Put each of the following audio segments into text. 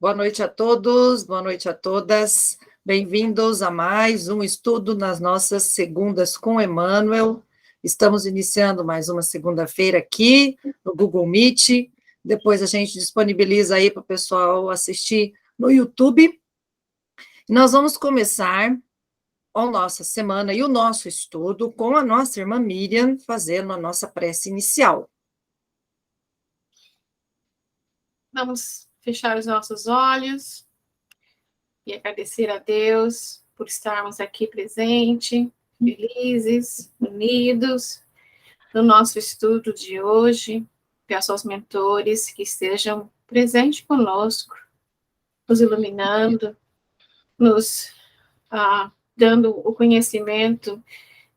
Boa noite a todos, boa noite a todas. Bem-vindos a mais um estudo nas nossas segundas com Emmanuel. Estamos iniciando mais uma segunda-feira aqui no Google Meet. Depois a gente disponibiliza aí para o pessoal assistir no YouTube. Nós vamos começar a nossa semana e o nosso estudo com a nossa irmã Miriam fazendo a nossa prece inicial. Vamos fechar os nossos olhos e agradecer a Deus por estarmos aqui presentes, felizes, unidos, no nosso estudo de hoje. Peço aos mentores que estejam presentes conosco, nos iluminando, nos dando o conhecimento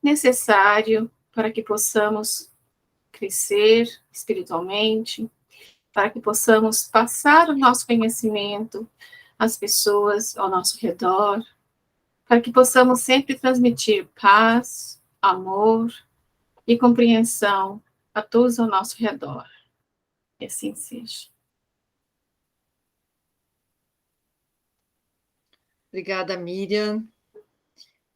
necessário para que possamos crescer espiritualmente, para que possamos passar o nosso conhecimento às pessoas ao nosso redor, para que possamos sempre transmitir paz, amor e compreensão a todos ao nosso redor. Que assim seja. Obrigada, Miriam.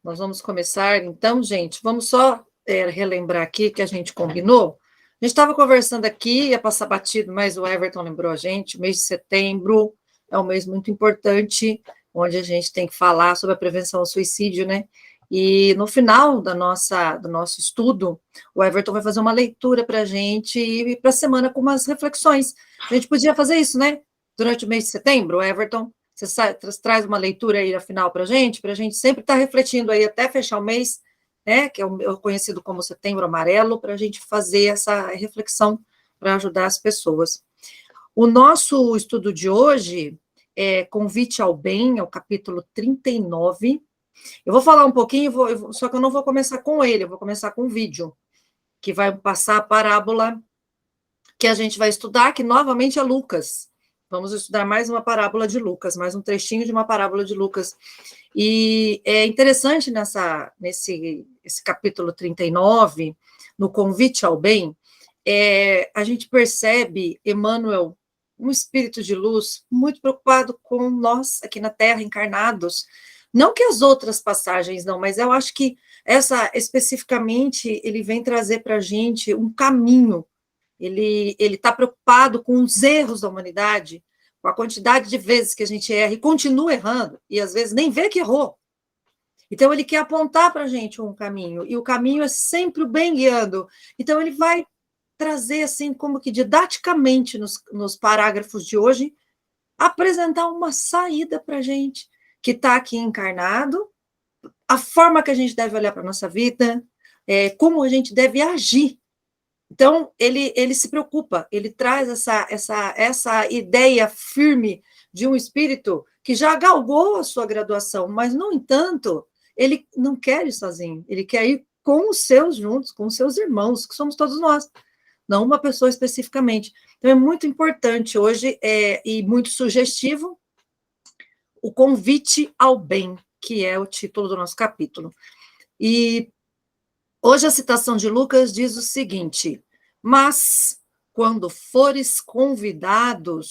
Nós vamos começar, então, gente, vamos só relembrar aqui que a gente combinou. A gente estava conversando aqui, ia passar batido, mas o Everton lembrou a gente, o mês de setembro é um mês muito importante, onde a gente tem que falar sobre a prevenção ao suicídio, né? E no final do nosso estudo, o Everton vai fazer uma leitura para a gente e para a semana com umas reflexões. A gente podia fazer isso, né? Durante o mês de setembro, Everton, você traz uma leitura aí, afinal, para a gente sempre estar refletindo aí até fechar o mês, né, que é o conhecido como Setembro Amarelo, para a gente fazer essa reflexão para ajudar as pessoas. O nosso estudo de hoje é Convite ao Bem, é o capítulo 39. Eu vou falar um pouquinho, só que eu não vou começar com ele, eu vou começar com um vídeo, que vai passar a parábola que a gente vai estudar, que novamente é Lucas. Vamos estudar mais uma parábola de Lucas, mais um trechinho de uma parábola de Lucas. E é interessante nesse capítulo 39, no Convite ao Bem, a gente percebe Emmanuel, um espírito de luz, muito preocupado com nós aqui na Terra, encarnados. Não que as outras passagens não, mas eu acho que essa, especificamente, ele vem trazer para a gente um caminho. Ele está preocupado com os erros da humanidade, com a quantidade de vezes que a gente erra e continua errando, e às vezes nem vê que errou. Então, ele quer apontar para a gente um caminho, e o caminho é sempre o bem guiando. Então, ele vai trazer, assim, como que didaticamente, nos parágrafos de hoje, apresentar uma saída para a gente, que está aqui encarnado, a forma que a gente deve olhar para a nossa vida, como a gente deve agir. Então, ele se preocupa, ele traz essa ideia firme de um espírito que já galgou a sua graduação, mas, no entanto, ele não quer ir sozinho, ele quer ir com os seus juntos, com os seus irmãos, que somos todos nós, não uma pessoa especificamente. Então, é muito importante hoje, e muito sugestivo, o convite ao bem, que é o título do nosso capítulo. E hoje a citação de Lucas diz o seguinte: mas quando fores convidado,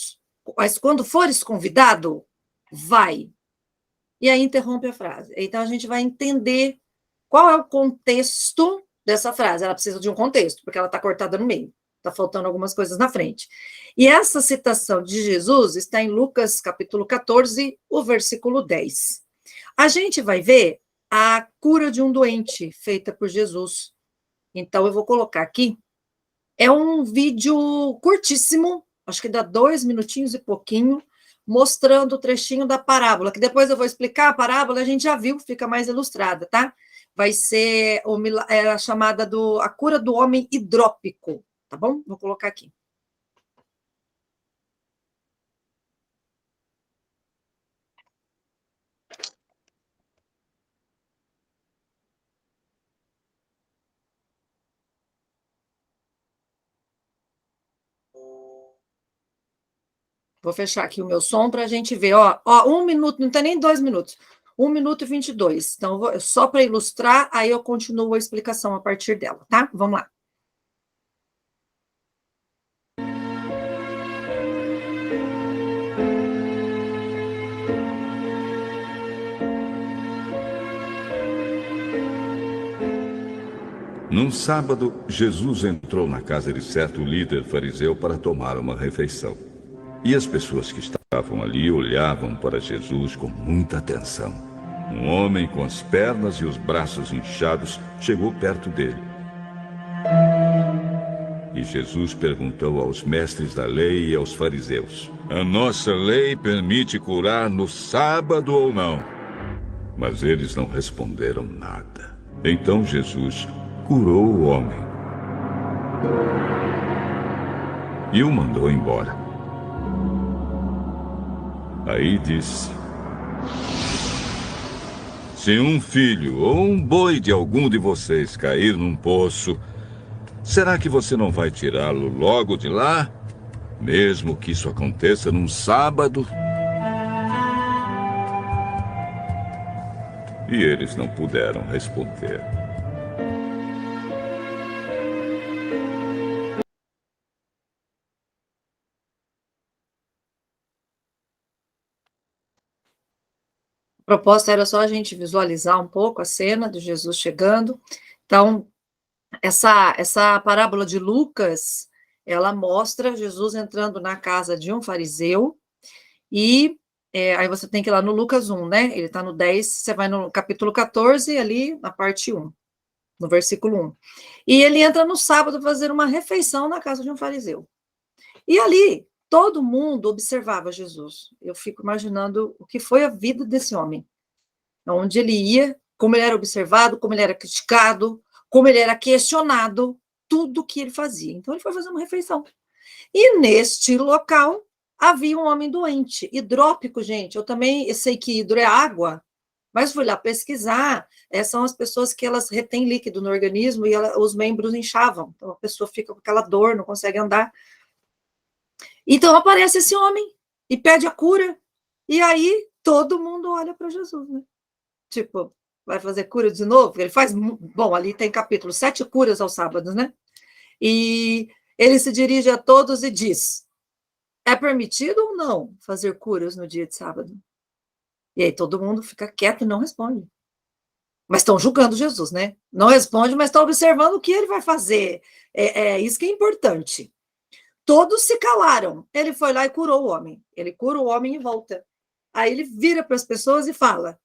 vai. E aí interrompe a frase. Então a gente vai entender qual é o contexto dessa frase. Ela precisa de um contexto, porque ela está cortada no meio. Está faltando algumas coisas na frente. E essa citação de Jesus está em Lucas, capítulo 14, o versículo 10. A gente vai ver a cura de um doente feita por Jesus. Então, eu vou colocar aqui. É um vídeo curtíssimo, acho que dá 2 minutinhos e pouquinho, mostrando o trechinho da parábola, que depois eu vou explicar a parábola, a gente já viu, fica mais ilustrada, tá? Vai ser a chamada a cura do homem hidrópico, tá bom? Vou colocar aqui. Vou fechar aqui o meu som para a gente ver. Ó, 1 minuto, não tem nem 2 minutos. 1 minuto e 22. Então, só para ilustrar, aí eu continuo a explicação a partir dela, tá? Vamos lá. Um sábado, Jesus entrou na casa de certo líder fariseu para tomar uma refeição. E as pessoas que estavam ali olhavam para Jesus com muita atenção. Um homem com as pernas e os braços inchados chegou perto dele. E Jesus perguntou aos mestres da lei e aos fariseus: a nossa lei permite curar no sábado ou não? Mas eles não responderam nada. Então Jesus curou o homem e o mandou embora. Aí disse: se um filho ou um boi de algum de vocês cair num poço, será que você não vai tirá-lo logo de lá, mesmo que isso aconteça num sábado? E eles não puderam responder. A proposta era só a gente visualizar um pouco a cena de Jesus chegando. Então, essa parábola de Lucas, ela mostra Jesus entrando na casa de um fariseu, e aí você tem que ir lá no Lucas 1, né? Ele está no 10, você vai no capítulo 14, ali na parte 1, no versículo 1. E ele entra no sábado fazer uma refeição na casa de um fariseu. E ali, todo mundo observava Jesus. Eu fico imaginando o que foi a vida desse homem. Onde ele ia, como ele era observado, como ele era criticado, como ele era questionado, tudo que ele fazia. Então, ele foi fazer uma refeição. E neste local, havia um homem doente, hidrópico, gente. Eu também sei que hidro é água, mas fui lá pesquisar. São as pessoas que elas retêm líquido no organismo e os membros inchavam. Então, a pessoa fica com aquela dor, não consegue andar. Então, aparece esse homem e pede a cura. E aí, todo mundo olha para Jesus, né? Tipo, vai fazer cura de novo? Ele faz... Bom, ali tem capítulo 7 curas aos sábados, né? E ele se dirige a todos e diz: é permitido ou não fazer curas no dia de sábado? E aí todo mundo fica quieto e não responde. Mas estão julgando Jesus, né? Não responde, mas estão observando o que ele vai fazer. É isso que é importante. Todos se calaram. Ele foi lá e curou o homem. Ele cura o homem e volta. Aí ele vira para as pessoas e fala...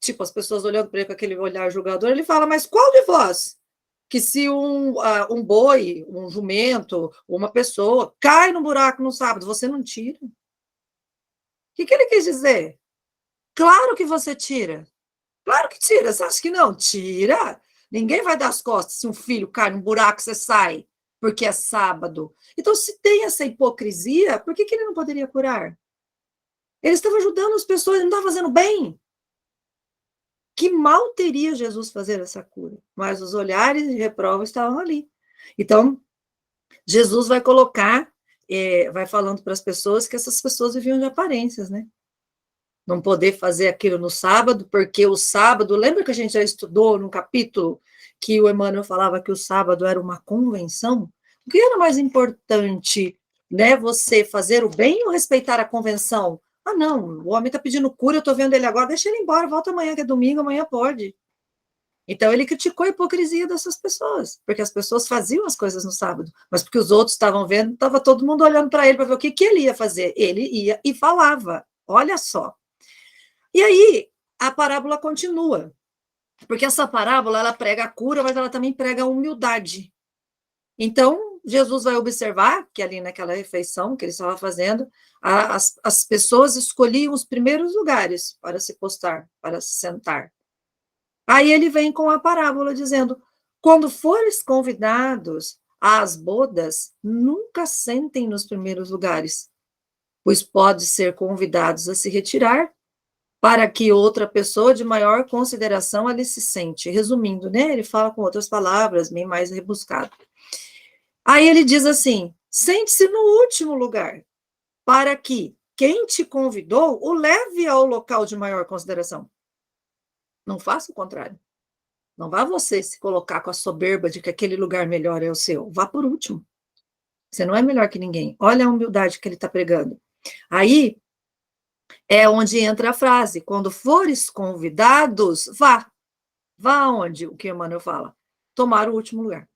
Tipo, as pessoas olhando para ele com aquele olhar julgador, ele fala: mas qual de vós que se um boi, um jumento, uma pessoa cai no buraco no sábado, você não tira? O que ele quis dizer? Claro que você tira. Claro que tira. Você acha que não? Tira. Ninguém vai dar as costas se um filho cai num buraco, você sai, porque é sábado. Então, se tem essa hipocrisia, por que ele não poderia curar? Ele estava ajudando as pessoas, ele não estava fazendo bem. Que mal teria Jesus fazer essa cura? Mas os olhares de reprova estavam ali. Então, Jesus vai colocar, vai falando para as pessoas que essas pessoas viviam de aparências, né? Não poder fazer aquilo no sábado, porque o sábado, lembra que a gente já estudou no capítulo que o Emmanuel falava que o sábado era uma convenção? O que era mais importante, né? Você fazer o bem ou respeitar a convenção? Ah, não, o homem está pedindo cura, eu estou vendo ele agora, deixa ele embora, volta amanhã, que é domingo, amanhã pode. Então, ele criticou a hipocrisia dessas pessoas, porque as pessoas faziam as coisas no sábado, mas porque os outros estavam vendo, estava todo mundo olhando para ele para ver o que ele ia fazer. Ele ia e falava, olha só. E aí, a parábola continua, porque essa parábola, ela prega a cura, mas ela também prega a humildade. Então, Jesus vai observar que ali naquela refeição que ele estava fazendo, as pessoas escolhiam os primeiros lugares para se postar, para se sentar. Aí ele vem com a parábola dizendo: quando fores convidados às bodas, nunca sentem nos primeiros lugares, pois pode ser convidados a se retirar para que outra pessoa de maior consideração ali se sente. Resumindo, né? Ele fala com outras palavras, bem mais rebuscado. Aí ele diz assim: sente-se no último lugar, para que quem te convidou o leve ao local de maior consideração. Não faça o contrário. Não vá você se colocar com a soberba de que aquele lugar melhor é o seu. Vá por último. Você não é melhor que ninguém. Olha a humildade que ele está pregando. Aí é onde entra a frase: quando fores convidados, vá. Vá aonde? O que Emmanuel fala? Tomar o último lugar.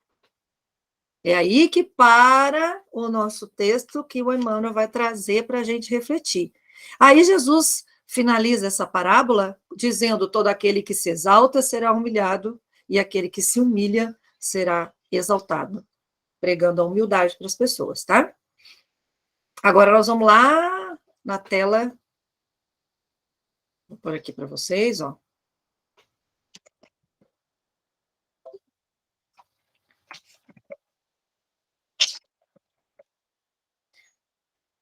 É aí que para o nosso texto que o Emmanuel vai trazer para a gente refletir. Aí Jesus finaliza essa parábola dizendo: todo aquele que se exalta será humilhado, e aquele que se humilha será exaltado, pregando a humildade para as pessoas, tá? Agora nós vamos lá na tela. Vou pôr aqui para vocês, ó.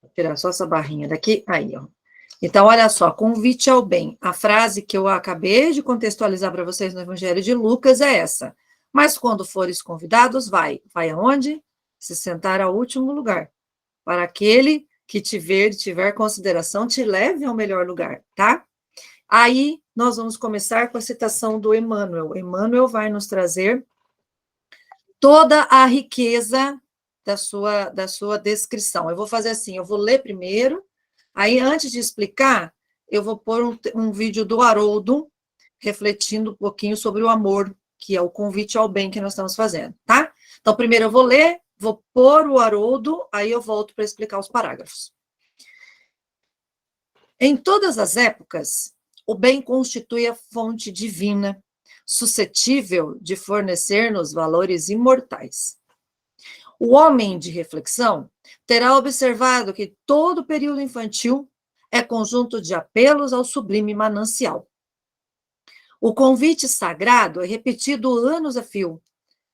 Vou tirar só essa barrinha daqui. Aí, ó. Então, olha só, convite ao bem. A frase que eu acabei de contextualizar para vocês no Evangelho de Lucas é essa. Mas quando fores convidados, vai. Vai aonde? Se sentar ao último lugar. Para aquele que te ver e tiver consideração, te leve ao melhor lugar, tá? Aí, nós vamos começar com a citação do Emmanuel. Emmanuel vai nos trazer toda a riqueza da sua descrição. Eu vou fazer assim, eu vou ler primeiro, aí antes de explicar, eu vou pôr um vídeo do Haroldo, refletindo um pouquinho sobre o amor, que é o convite ao bem que nós estamos fazendo, tá? Então, primeiro eu vou ler, vou pôr o Haroldo, aí eu volto para explicar os parágrafos. Em todas as épocas, o bem constitui a fonte divina, suscetível de fornecer-nos valores imortais. O homem de reflexão terá observado que todo período infantil é conjunto de apelos ao sublime manancial. O convite sagrado é repetido anos a fio.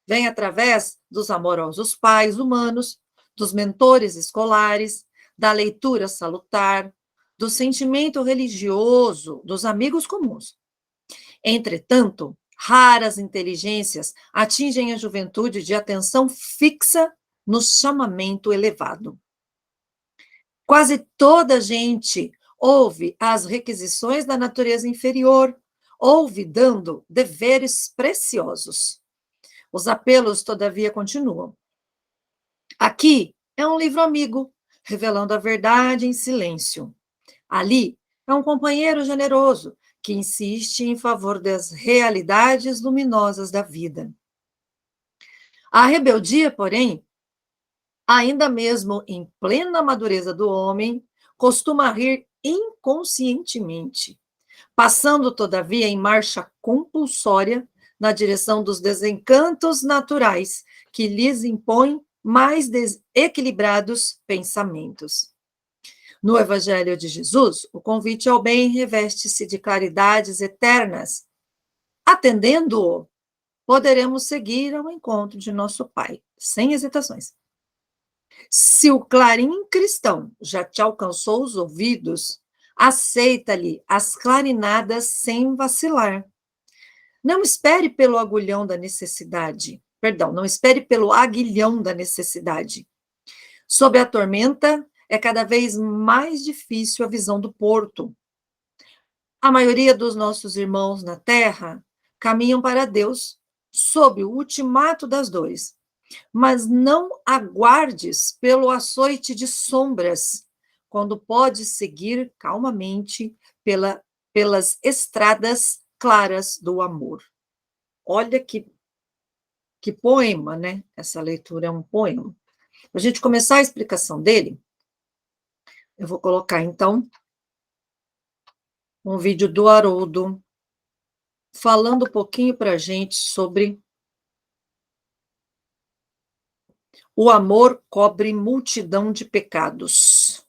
Vem através dos amorosos pais humanos, dos mentores escolares, da leitura salutar, do sentimento religioso, dos amigos comuns. Entretanto, raras inteligências atingem a juventude de atenção fixa no chamamento elevado. Quase toda a gente ouve as requisições da natureza inferior, ouve dando deveres preciosos. Os apelos, todavia, continuam. Aqui é um livro amigo, revelando a verdade em silêncio. Ali é um companheiro generoso, que insiste em favor das realidades luminosas da vida. A rebeldia, porém, ainda mesmo em plena madureza do homem, costuma rir inconscientemente, passando, todavia, em marcha compulsória na direção dos desencantos naturais que lhes impõem mais desequilibrados pensamentos. No Evangelho de Jesus, o convite ao bem reveste-se de claridades eternas. Atendendo-o, poderemos seguir ao encontro de nosso Pai, sem hesitações. Se o clarim cristão já te alcançou os ouvidos, aceita-lhe as clarinadas sem vacilar. Não espere pelo agulhão da necessidade. Não espere pelo aguilhão da necessidade. Sob a tormenta, é cada vez mais difícil a visão do porto. A maioria dos nossos irmãos na Terra caminham para Deus sob o ultimato das dores. Mas não aguardes pelo açoite de sombras, quando podes seguir calmamente pelas estradas claras do amor. Olha que poema, né? Essa leitura é um poema. Para a gente começar a explicação dele, eu vou colocar, então, um vídeo do Haroldo, falando um pouquinho para a gente sobre o amor cobre multidão de pecados.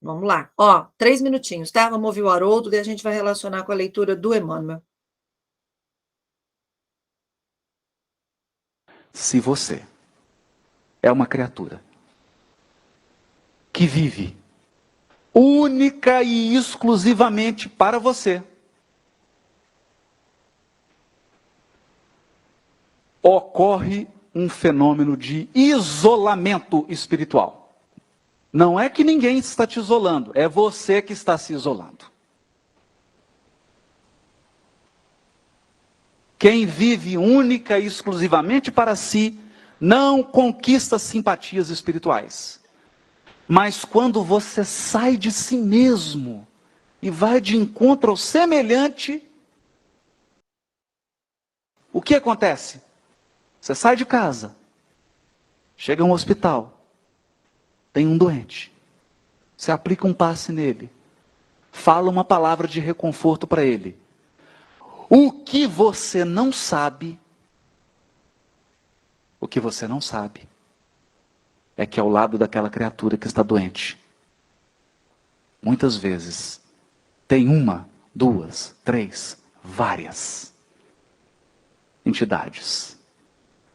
Vamos lá. 3 minutinhos, tá? Vamos ouvir o Haroldo, e a gente vai relacionar com a leitura do Emmanuel. Se você é uma criatura que vive única e exclusivamente para você, ocorre um fenômeno de isolamento espiritual. Não é que ninguém está te isolando, é você que está se isolando. Quem vive única e exclusivamente para si, não conquista simpatias espirituais. Mas quando você sai de si mesmo e vai de encontro ao semelhante, o que acontece? Você sai de casa, chega a um hospital, tem um doente, você aplica um passe nele, fala uma palavra de reconforto para ele. O que você não sabe, é que ao lado daquela criatura que está doente, muitas vezes, tem uma, duas, três, várias entidades,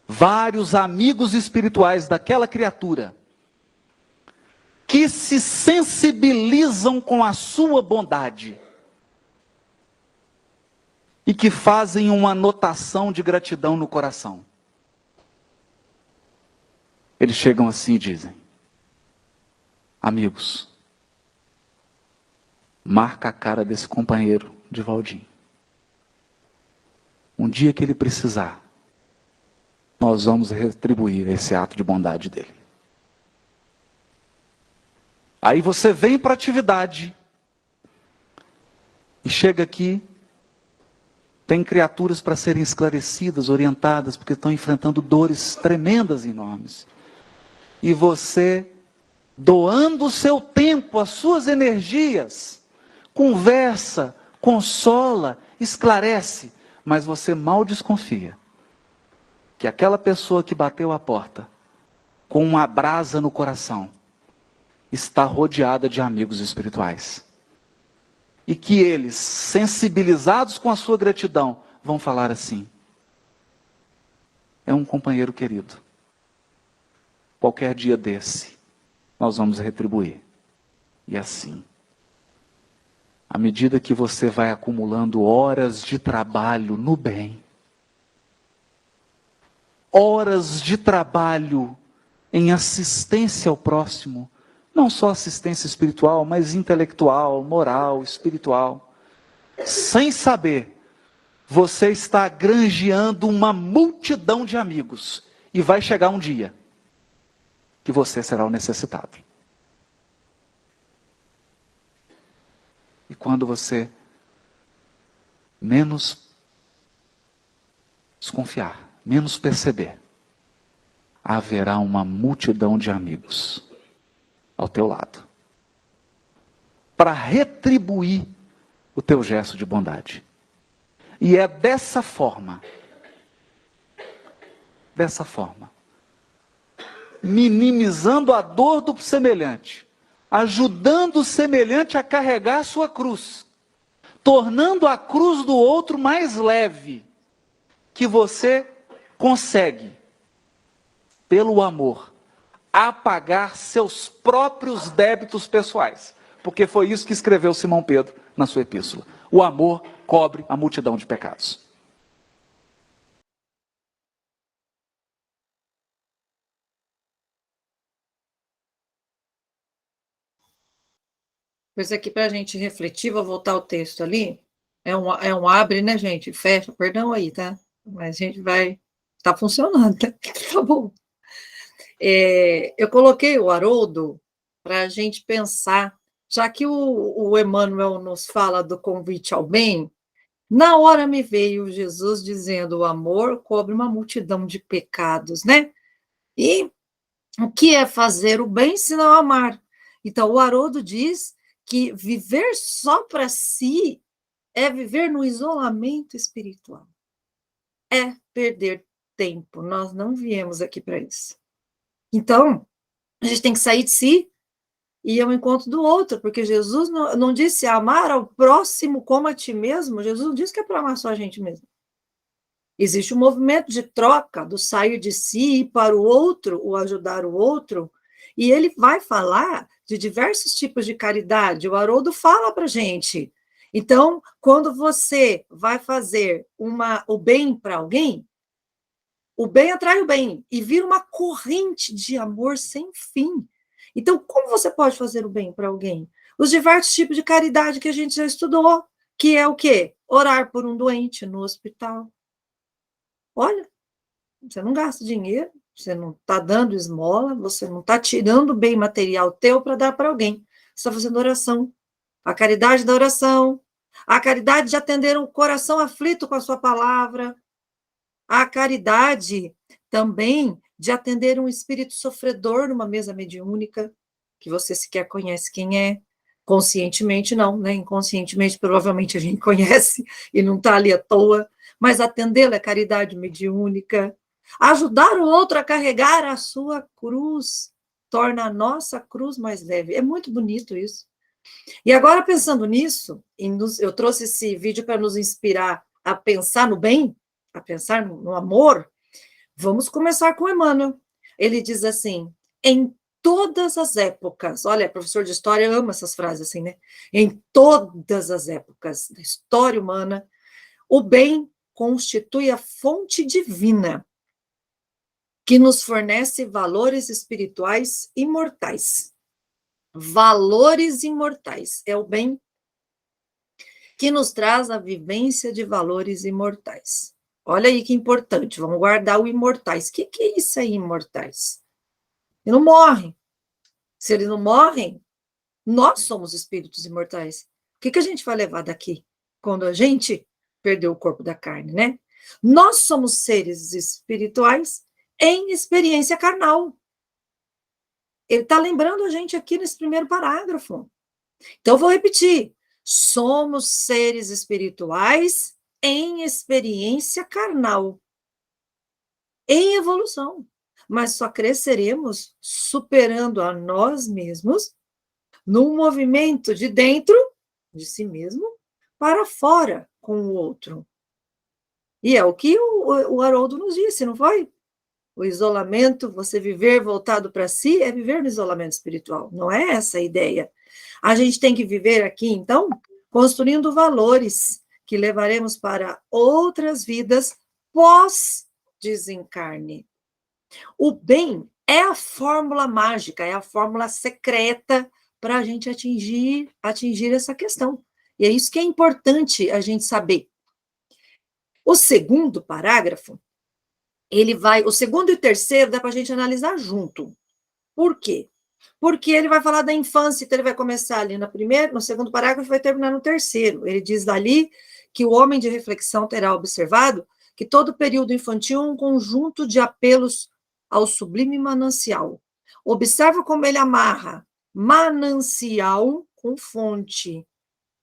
vários amigos espirituais daquela criatura, que se sensibilizam com a sua bondade e que fazem uma anotação de gratidão no coração. Eles chegam assim e dizem: amigos, marca a cara desse companheiro de Valdim. Um dia que ele precisar, nós vamos retribuir esse ato de bondade dele. Aí você vem para a atividade e chega aqui, tem criaturas para serem esclarecidas, orientadas, porque estão enfrentando dores tremendas e enormes. E você, doando o seu tempo, as suas energias, conversa, consola, esclarece, mas você mal desconfia que aquela pessoa que bateu a porta, com uma brasa no coração, está rodeada de amigos espirituais. E que eles, sensibilizados com a sua gratidão, vão falar assim: é um companheiro querido. Qualquer dia desse, nós vamos retribuir. E assim, à medida que você vai acumulando horas de trabalho no bem, horas de trabalho em assistência ao próximo, não só assistência espiritual, mas intelectual, moral, espiritual. Sem saber, você está granjeando uma multidão de amigos. E vai chegar um dia que você será o necessitado. E quando você menos desconfiar, menos perceber, haverá uma multidão de amigos ao teu lado, para retribuir o teu gesto de bondade. E é dessa forma, minimizando a dor do semelhante, ajudando o semelhante a carregar a sua cruz, tornando a cruz do outro mais leve, que você consegue, pelo amor, apagar seus próprios débitos pessoais. Porque foi isso que escreveu Simão Pedro na sua epístola. O amor cobre a multidão de pecados. Pois aqui para a gente refletir, vou voltar ao texto ali. É um abre, né, gente? Fecha, perdão aí, tá? Mas a gente vai. Tá funcionando, tá bom. Eu coloquei o Haroldo para a gente pensar, já que o Emmanuel nos fala do convite ao bem, na hora me veio Jesus dizendo: o amor cobre uma multidão de pecados, né? E o que é fazer o bem se não amar? Então, o Haroldo diz que viver só para si é viver no isolamento espiritual. É perder tempo. Nós não viemos aqui para isso. Então, a gente tem que sair de si e ir ao encontro do outro, porque Jesus não disse amar ao próximo como a ti mesmo. Jesus não disse que é para amar só a gente mesmo. Existe um movimento de troca, do sair de si e para o outro, o ajudar o outro, e ele vai falar de diversos tipos de caridade. O Haroldo fala para a gente. Então, quando você vai fazer o bem para alguém, o bem atrai o bem e vira uma corrente de amor sem fim. Então, como você pode fazer o bem para alguém? Os diversos tipos de caridade que a gente já estudou, que é o quê? Orar por um doente no hospital. Olha, você não gasta dinheiro, você não está dando esmola, você não está tirando bem material teu para dar para alguém. Você está fazendo oração. a caridade da oração, a caridade de atender um coração aflito com a sua palavra, a caridade também de atender um espírito sofredor numa mesa mediúnica, que você sequer conhece quem é, conscientemente não, né? Inconscientemente provavelmente a gente conhece e não está ali à toa, mas atendê-lo é caridade mediúnica. Ajudar o outro a carregar a sua cruz torna a nossa cruz mais leve. É muito bonito isso. E agora, pensando nisso, eu trouxe esse vídeo para nos inspirar a pensar no bem, a pensar no amor. Vamos começar com Emmanuel. Ele diz assim, em todas as épocas, olha, professor de história ama essas frases assim, né? Em todas as épocas da história humana, o bem constitui a fonte divina que nos fornece valores espirituais imortais. Valores imortais. É o bem que nos traz a vivência de valores imortais. Olha aí que importante, vamos guardar o imortais. O que é isso aí, imortais? Eles não morrem. Se eles não morrem, nós somos espíritos imortais. O que a gente vai levar daqui quando a gente perdeu o corpo da carne, né? Nós somos seres espirituais em experiência carnal. Ele está lembrando a gente aqui nesse primeiro parágrafo. Então, vou repetir. Somos seres espirituais em experiência carnal, em evolução. Mas só cresceremos superando a nós mesmos num movimento de dentro de si mesmo para fora com o outro. E é o que o Haroldo nos disse, não foi? O isolamento, você viver voltado para si, é viver no isolamento espiritual. Não é essa a ideia. A gente tem que viver aqui, então, construindo valores que levaremos para outras vidas pós-desencarne. O bem é a fórmula mágica, é a fórmula secreta para a gente atingir essa questão. E é isso que é importante a gente saber. O segundo parágrafo, o segundo e o terceiro dá para a gente analisar junto. Por quê? Porque ele vai falar da infância, então ele vai começar ali no segundo parágrafo e vai terminar no terceiro. Ele diz dali que o homem de reflexão terá observado que todo período infantil é um conjunto de apelos ao sublime manancial. Observa como ele amarra manancial com fonte,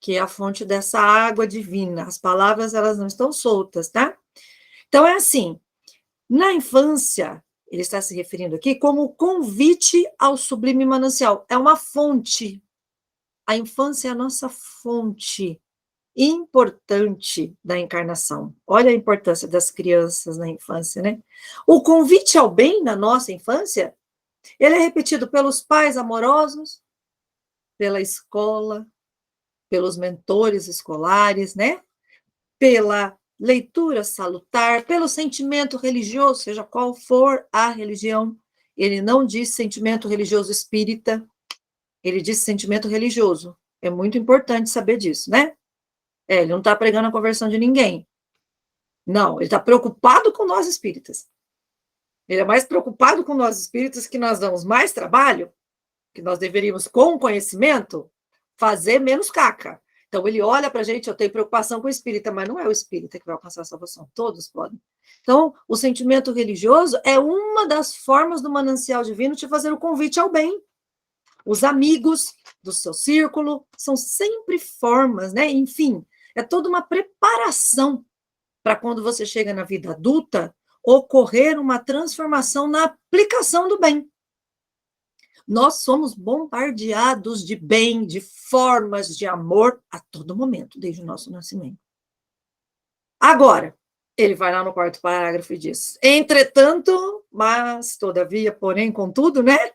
que é a fonte dessa água divina. As palavras, elas não estão soltas, tá? Então, é assim, na infância, ele está se referindo aqui como convite ao sublime manancial. É uma fonte. A infância é a nossa fonte importante da encarnação. Olha a importância das crianças na infância, né? O convite ao bem na nossa infância, ele é repetido pelos pais amorosos, pela escola, pelos mentores escolares, né? Pela leitura salutar, pelo sentimento religioso, seja qual for a religião. Ele não diz sentimento religioso espírita, ele diz sentimento religioso. É muito importante saber disso, né? Ele não está pregando a conversão de ninguém. Não, ele está preocupado com nós espíritas. Ele é mais preocupado com nós espíritas, que nós damos mais trabalho, que nós deveríamos, com conhecimento, fazer menos caca. Então, ele olha para a gente, eu tenho preocupação com o espírita, mas não é o espírita que vai alcançar a salvação, todos podem. Então, o sentimento religioso é uma das formas do manancial divino de fazer o convite ao bem. Os amigos do seu círculo são sempre formas, né? Enfim, é toda uma preparação para quando você chega na vida adulta, ocorrer uma transformação na aplicação do bem. Nós somos bombardeados de bem, de formas de amor a todo momento, desde o nosso nascimento. Agora, ele vai lá no quarto parágrafo e diz: entretanto, mas, todavia, porém, contudo, né?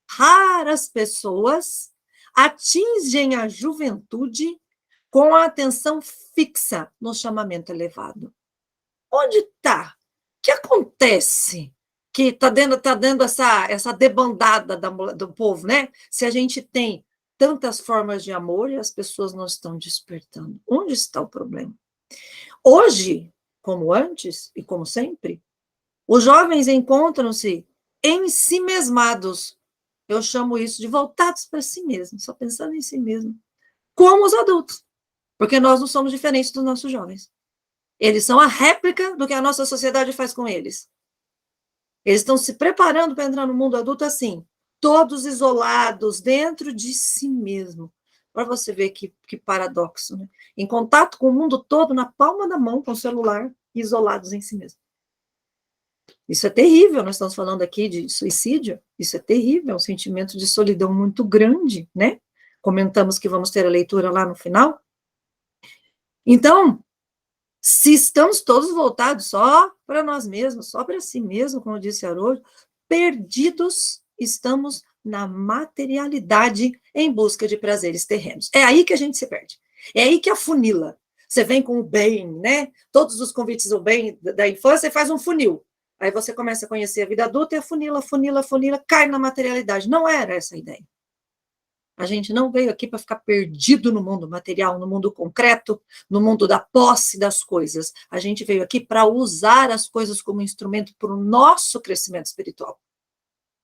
Raras pessoas atingem a juventude com a atenção fixa no chamamento elevado. Onde está? O que acontece que está dando essa debandada do povo, né? Se a gente tem tantas formas de amor e as pessoas não estão despertando. Onde está o problema? Hoje, como antes e como sempre, os jovens encontram-se em si mesmados. Eu chamo isso de voltados para si mesmo, só pensando em si mesmo. como os adultos, porque nós não somos diferentes dos nossos jovens. Eles são a réplica do que a nossa sociedade faz com eles. Eles estão se preparando para entrar no mundo adulto assim, todos isolados dentro de si mesmo. Para você ver que paradoxo, né? Em contato com o mundo todo, na palma da mão, com o celular, isolados em si mesmo. Isso é terrível, nós estamos falando aqui de suicídio, isso é terrível, é um sentimento de solidão muito grande, né? Comentamos que vamos ter a leitura lá no final. Então, se estamos todos voltados só para nós mesmos, só para si mesmo, como disse Haroldo, perdidos estamos na materialidade em busca de prazeres terrenos. É aí que a gente se perde. É aí que afunila. Você vem com o bem, né? Todos os convites ao bem da infância, e faz um funil. Aí você começa a conhecer a vida adulta e afunila, cai na materialidade. Não era essa a ideia. A gente não veio aqui para ficar perdido no mundo material, no mundo concreto, no mundo da posse das coisas. A gente veio aqui para usar as coisas como instrumento para o nosso crescimento espiritual.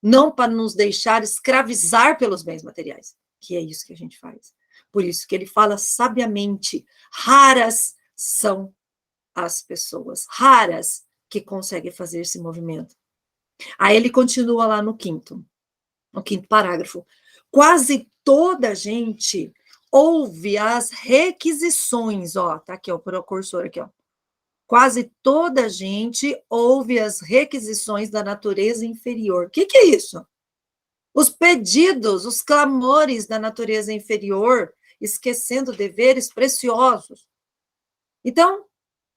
Não para nos deixar escravizar pelos bens materiais, que é isso que a gente faz. Por isso que ele fala sabiamente, raras são as pessoas, raras que conseguem fazer esse movimento. Aí ele continua lá no quinto parágrafo. Quase toda a gente ouve as requisições, ó, tá aqui, ó, o cursor aqui, ó. Quase toda a gente ouve as requisições da natureza inferior. O que é isso? Os pedidos, os clamores da natureza inferior, esquecendo deveres preciosos. Então,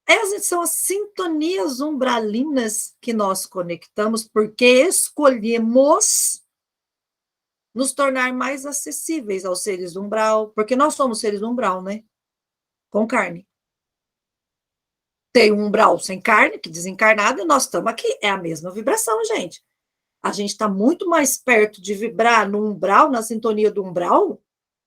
essas são as sintonias umbralinas que nós conectamos, porque escolhemos nos tornar mais acessíveis aos seres do umbral, porque nós somos seres do umbral, né? Com carne. Tem um umbral sem carne, que desencarnado, e nós estamos aqui. É a mesma vibração, gente. A gente está muito mais perto de vibrar no umbral, na sintonia do umbral,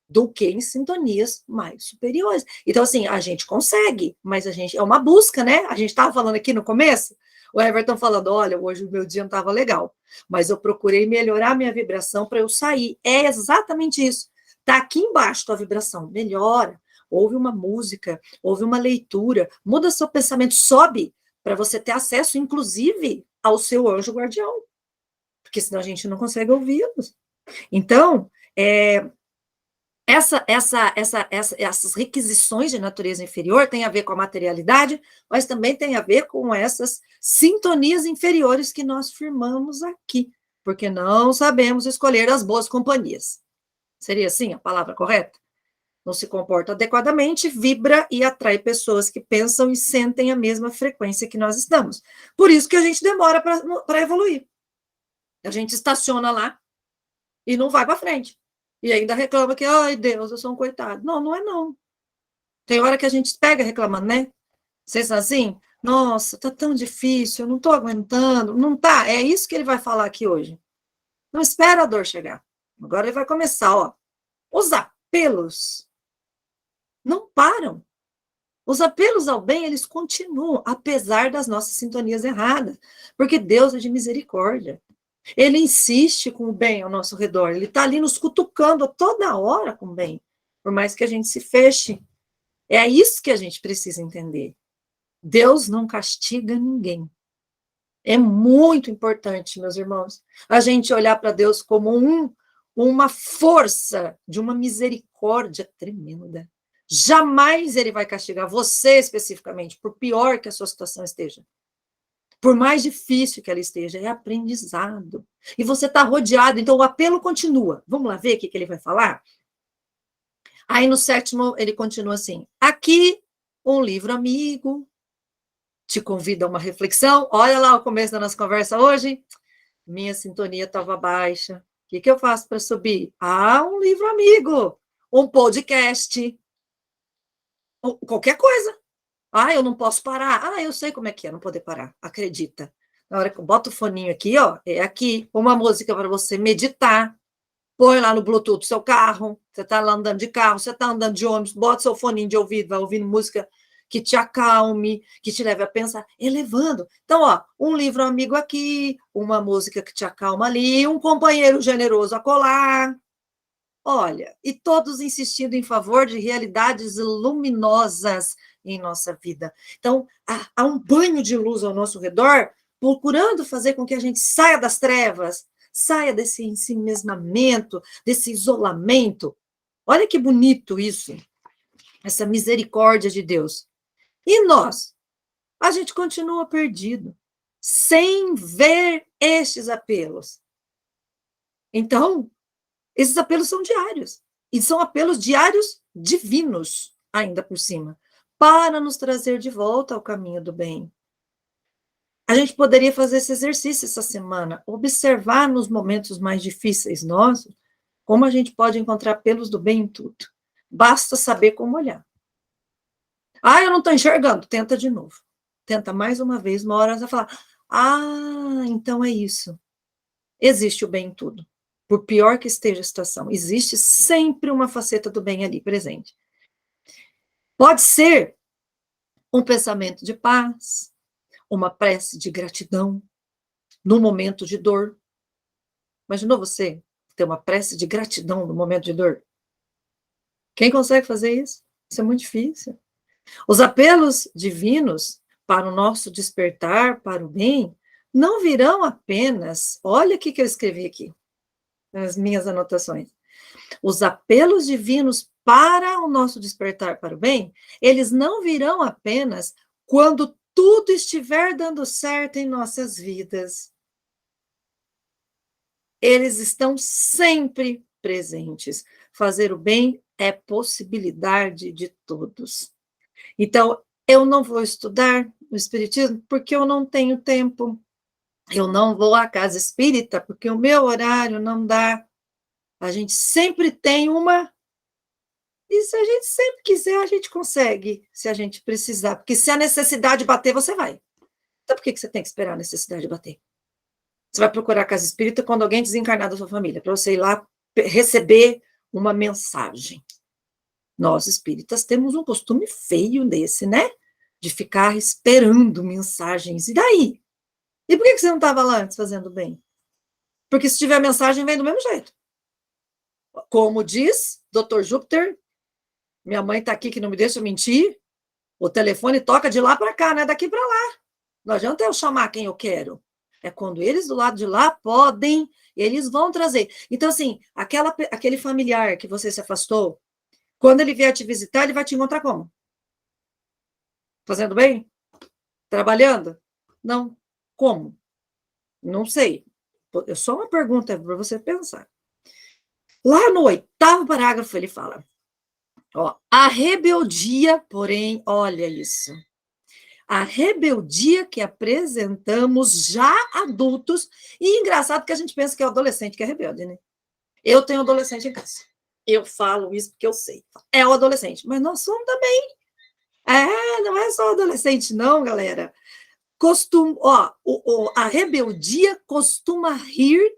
do que em sintonias mais superiores. Então, assim, a gente consegue, mas a gente é uma busca, né? A gente estava falando aqui no começo, o Everton falando, olha, hoje o meu dia não estava legal, mas eu procurei melhorar a minha vibração para eu sair. É exatamente isso. Está aqui embaixo a tua vibração, melhora. Ouve uma música, ouve uma leitura, muda seu pensamento, sobe, para você ter acesso, inclusive, ao seu anjo guardião, porque senão a gente não consegue ouvi-los. Então, essas requisições de natureza inferior têm a ver com a materialidade, mas também tem a ver com essas sintonias inferiores que nós firmamos aqui, porque não sabemos escolher as boas companhias. Seria assim a palavra correta? Não se comporta adequadamente, vibra e atrai pessoas que pensam e sentem a mesma frequência que nós estamos. Por isso que a gente demora para evoluir. A gente estaciona lá e não vai para frente. E ainda reclama que, ai, Deus, eu sou um coitado. Não, não é não. Tem hora que a gente pega reclamando, né? Vocês são assim? Nossa, tá tão difícil, eu não tô aguentando. Não tá, é isso que ele vai falar aqui hoje. Não espera a dor chegar. Agora ele vai começar, ó. Os apelos não param. Os apelos ao bem, eles continuam, apesar das nossas sintonias erradas. Porque Deus é de misericórdia. Ele insiste com o bem ao nosso redor. Ele está ali nos cutucando toda hora com o bem. Por mais que a gente se feche. É isso que a gente precisa entender. Deus não castiga ninguém. É muito importante, meus irmãos, a gente olhar para Deus como uma força de uma misericórdia tremenda. Jamais ele vai castigar você especificamente, por pior que a sua situação esteja. Por mais difícil que ela esteja, é aprendizado. E você está rodeado, então o apelo continua. Vamos lá ver o que ele vai falar? Aí no 7º, ele continua assim. Aqui, um livro amigo te convida a uma reflexão. Olha lá o começo da nossa conversa hoje. Minha sintonia estava baixa. O que eu faço para subir? Ah, um livro amigo. Um podcast. Qualquer coisa. Ah, eu não posso parar. Ah, eu sei como é que é não poder parar. Acredita. Na hora que eu boto o foninho aqui, ó, é aqui, uma música para você meditar. Põe lá no Bluetooth do seu carro. Você está lá andando de carro, você está andando de ônibus, bota seu foninho de ouvido, vai ouvindo música que te acalme, que te leve a pensar, elevando. Então, ó, um livro amigo aqui, uma música que te acalma ali, um companheiro generoso a colar. Olha, e todos insistindo em favor de realidades luminosas em nossa vida. Então, há um banho de luz ao nosso redor, procurando fazer com que a gente saia das trevas, saia desse ensimesmamento, desse isolamento. Olha que bonito isso, essa misericórdia de Deus. E nós? A gente continua perdido, sem ver estes apelos. Então, esses apelos são diários, e são apelos diários divinos, ainda por cima, para nos trazer de volta ao caminho do bem. A gente poderia fazer esse exercício essa semana, observar nos momentos mais difíceis nossos, como a gente pode encontrar apelos do bem em tudo. Basta saber como olhar. Ah, eu não estou enxergando, tenta de novo. Tenta mais uma vez, uma hora você vai falar, então é isso. Existe o bem em tudo. Por pior que esteja a situação, existe sempre uma faceta do bem ali presente. Pode ser um pensamento de paz, uma prece de gratidão, no momento de dor. Imaginou você ter uma prece de gratidão no momento de dor? Quem consegue fazer isso? Isso é muito difícil. Os apelos divinos para o nosso despertar, para o bem, não virão apenas, olha o que eu escrevi aqui, nas minhas anotações. Os apelos divinos para o nosso despertar para o bem, eles não virão apenas quando tudo estiver dando certo em nossas vidas. Eles estão sempre presentes. Fazer o bem é possibilidade de todos. Então, eu não vou estudar o Espiritismo porque eu não tenho tempo. Eu não vou à casa espírita porque o meu horário não dá. A gente sempre tem uma... E se a gente sempre quiser, a gente consegue, se a gente precisar. Porque se a necessidade bater, você vai. Então, por que você tem que esperar a necessidade bater? Você vai procurar a casa espírita quando alguém desencarnar da sua família, para você ir lá receber uma mensagem. Nós, espíritas, temos um costume feio desse, né? De ficar esperando mensagens. E daí? E por que você não estava lá antes fazendo bem? Porque se tiver mensagem, vem do mesmo jeito. Como diz Dr. Júpiter, minha mãe está aqui que não me deixa mentir, o telefone toca de lá para cá, não é daqui para lá. Não adianta eu chamar quem eu quero. É quando eles do lado de lá podem, eles vão trazer. Então, assim, aquele familiar que você se afastou, quando ele vier te visitar, ele vai te encontrar como? Fazendo bem? Trabalhando? Não. Como? Não sei. É só uma pergunta para você pensar. Lá no 8º parágrafo, ele fala, a rebeldia, porém, olha isso, a rebeldia que apresentamos já adultos, e engraçado que a gente pensa que é o adolescente que é rebelde, né? Eu tenho adolescente em casa. Eu falo isso porque eu sei. É o adolescente, mas nós somos também. Não é só o adolescente, não, galera. A rebeldia costuma rir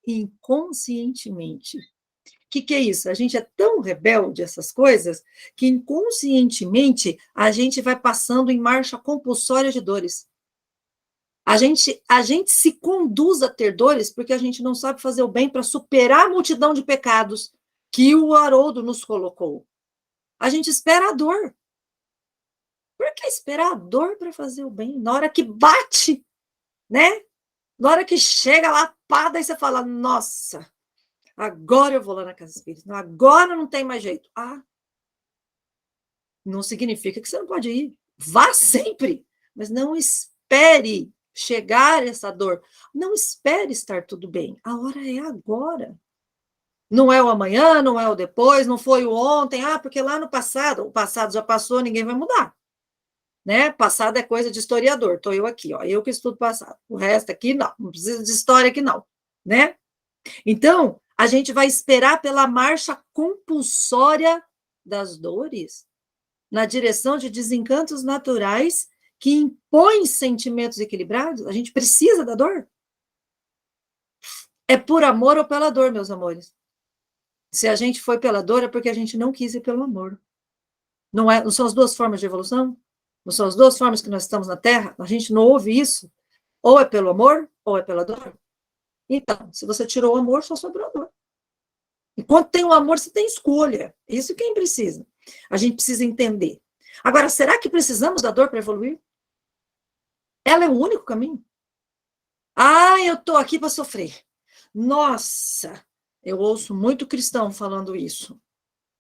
inconscientemente. O que é isso? A gente é tão rebelde, essas coisas, que inconscientemente a gente vai passando em marcha compulsória de dores. A gente se conduz a ter dores porque a gente não sabe fazer o bem para superar a multidão de pecados que o Haroldo nos colocou. A gente espera a dor. Por que esperar a dor para fazer o bem? Na hora que bate, né? Na hora que chega lá, pá, daí você fala, nossa, agora eu vou lá na casa espírita. Agora não tem mais jeito. Não significa que você não pode ir. Vá sempre, mas não espere chegar essa dor. Não espere estar tudo bem. A hora é agora. Não é o amanhã, não é o depois, não foi o ontem. Porque lá no passado, o passado já passou, ninguém vai mudar. Né? Passado é coisa de historiador. Estou eu aqui, eu que estudo passado. O resto aqui, não precisa de história aqui, não. Né? Então, a gente vai esperar pela marcha compulsória das dores, na direção de desencantos naturais que impõem sentimentos equilibrados. A gente precisa da dor. É por amor ou pela dor, meus amores. Se a gente foi pela dor, é porque a gente não quis ir pelo amor. Não são as duas formas de evolução? Não são as duas formas que nós estamos na Terra? A gente não ouve isso? Ou é pelo amor, ou é pela dor? Então, se você tirou o amor, só sobrou a dor. Enquanto tem o amor, você tem escolha. Isso quem precisa. A gente precisa entender. Agora, será que precisamos da dor para evoluir? Ela é o único caminho? Ah, eu estou aqui para sofrer. Nossa, eu ouço muito cristão falando isso.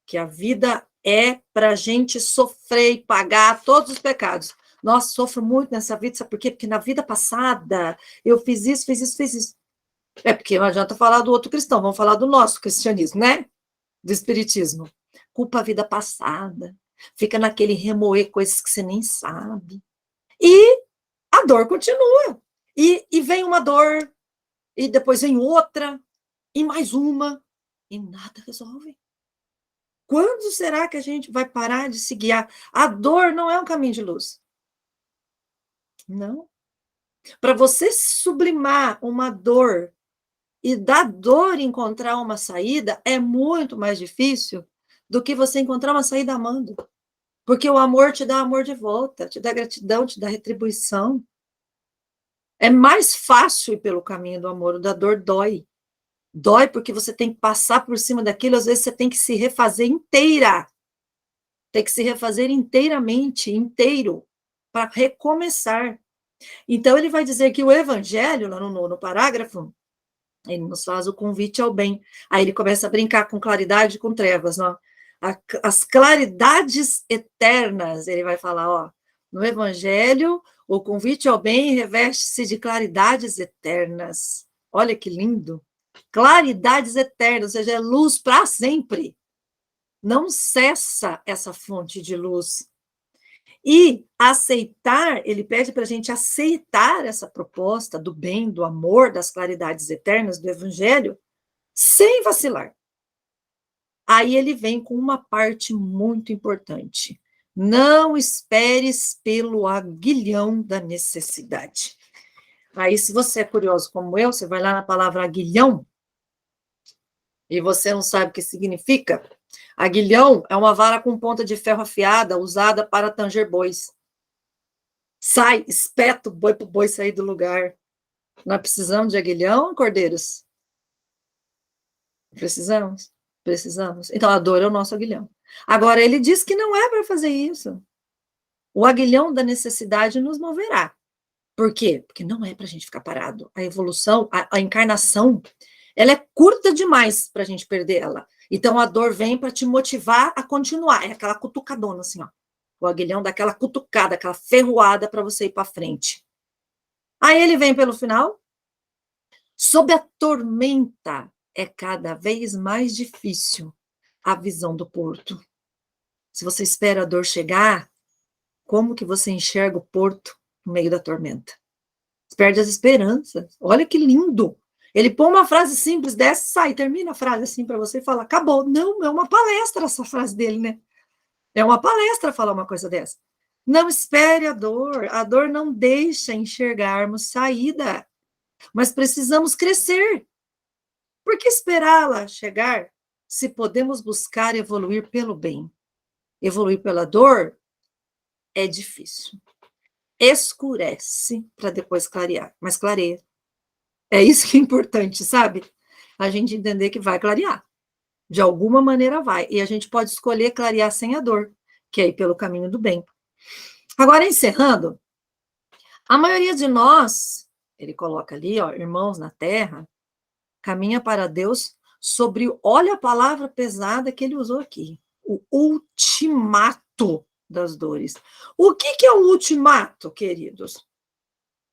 Que a vida é para a gente sofrer e pagar todos os pecados. Nossa, sofro muito nessa vida, sabe por quê? Porque na vida passada eu fiz isso, fiz isso, fiz isso. É porque não adianta falar do outro cristão, vamos falar do nosso cristianismo, né? Do espiritismo. Culpa a vida passada, fica naquele remoer coisas que você nem sabe. E a dor continua. E vem uma dor, e depois vem outra, e mais uma, e nada resolve. Quando será que a gente vai parar de se guiar? A dor não é um caminho de luz. Não. Para você sublimar uma dor e da dor encontrar uma saída, é muito mais difícil do que você encontrar uma saída amando. Porque o amor te dá amor de volta, te dá gratidão, te dá retribuição. É mais fácil ir pelo caminho do amor, o da dor dói. Dói porque você tem que passar por cima daquilo, às vezes você tem que se refazer inteira. Tem que se refazer inteiramente, inteiro, para recomeçar. Então, ele vai dizer que o evangelho, lá no parágrafo, ele nos faz o convite ao bem. Aí ele começa a brincar com claridade e com trevas. Ó. As claridades eternas, ele vai falar, ó, no evangelho, o convite ao bem reveste-se de claridades eternas. Olha que lindo. Claridades eternas, ou seja, é luz para sempre. Não cessa essa fonte de luz. E aceitar, ele pede para a gente aceitar essa proposta do bem, do amor, das claridades eternas do Evangelho, sem vacilar. Aí ele vem com uma parte muito importante. Não esperes pelo aguilhão da necessidade. Aí, se você é curioso como eu, você vai lá na palavra aguilhão, e você não sabe o que significa, aguilhão é uma vara com ponta de ferro afiada usada para tanger bois. Sai, espeta o boi para o boi sair do lugar. Nós precisamos de aguilhão, cordeiros? Precisamos? Precisamos. Então, a dor é o nosso aguilhão. Agora, ele diz que não é para fazer isso. O aguilhão da necessidade nos moverá. Por quê? Porque não é para a gente ficar parado. A evolução, a encarnação, ela é curta demais para a gente perder ela. Então, a dor vem para te motivar a continuar. É aquela cutucadona, assim, ó. O aguilhão dá aquela cutucada, aquela ferroada para você ir para frente. Aí ele vem pelo final. Sob a tormenta, é cada vez mais difícil a visão do porto. Se você espera a dor chegar, como que você enxerga o porto no meio da tormenta? Você perde as esperanças. Olha que lindo. Ele põe uma frase simples dessa, sai, termina a frase assim para você e fala, acabou. Não, é uma palestra essa frase dele, né? É uma palestra falar uma coisa dessa. Não espere a dor não deixa enxergarmos saída, mas precisamos crescer. Por que esperá-la chegar se podemos buscar evoluir pelo bem? Evoluir pela dor é difícil. Escurece para depois clarear, mas clareia. É isso que é importante, sabe? A gente entender que vai clarear. De alguma maneira vai. E a gente pode escolher clarear sem a dor, que é ir pelo caminho do bem. Agora, encerrando, a maioria de nós, ele coloca ali, ó, irmãos na terra, caminha para Deus sobre, olha a palavra pesada que ele usou aqui, o ultimato das dores. O que é o ultimato, queridos?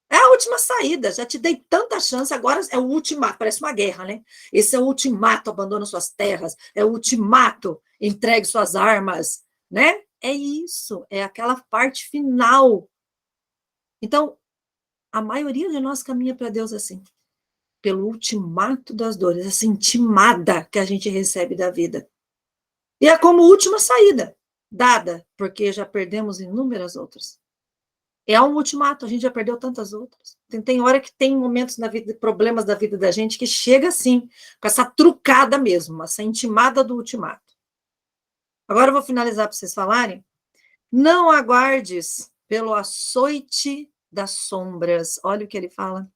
É a última saída, já te dei tanta chance, agora é o ultimato, parece uma guerra, né? Esse é o ultimato, abandona suas terras, é o ultimato, entregue suas armas, né? É isso, é aquela parte final. Então, a maioria de nós caminha para Deus assim, pelo ultimato das dores, essa intimada que a gente recebe da vida. E é como última saída, dada, porque já perdemos inúmeras outras. É um ultimato, a gente já perdeu tantas outras. Tem hora que tem momentos na vida, problemas da vida da gente, que chega assim, com essa trucada mesmo, essa intimada do ultimato. Agora eu vou finalizar para vocês falarem. Não aguardes pelo açoite das sombras. Olha o que ele fala.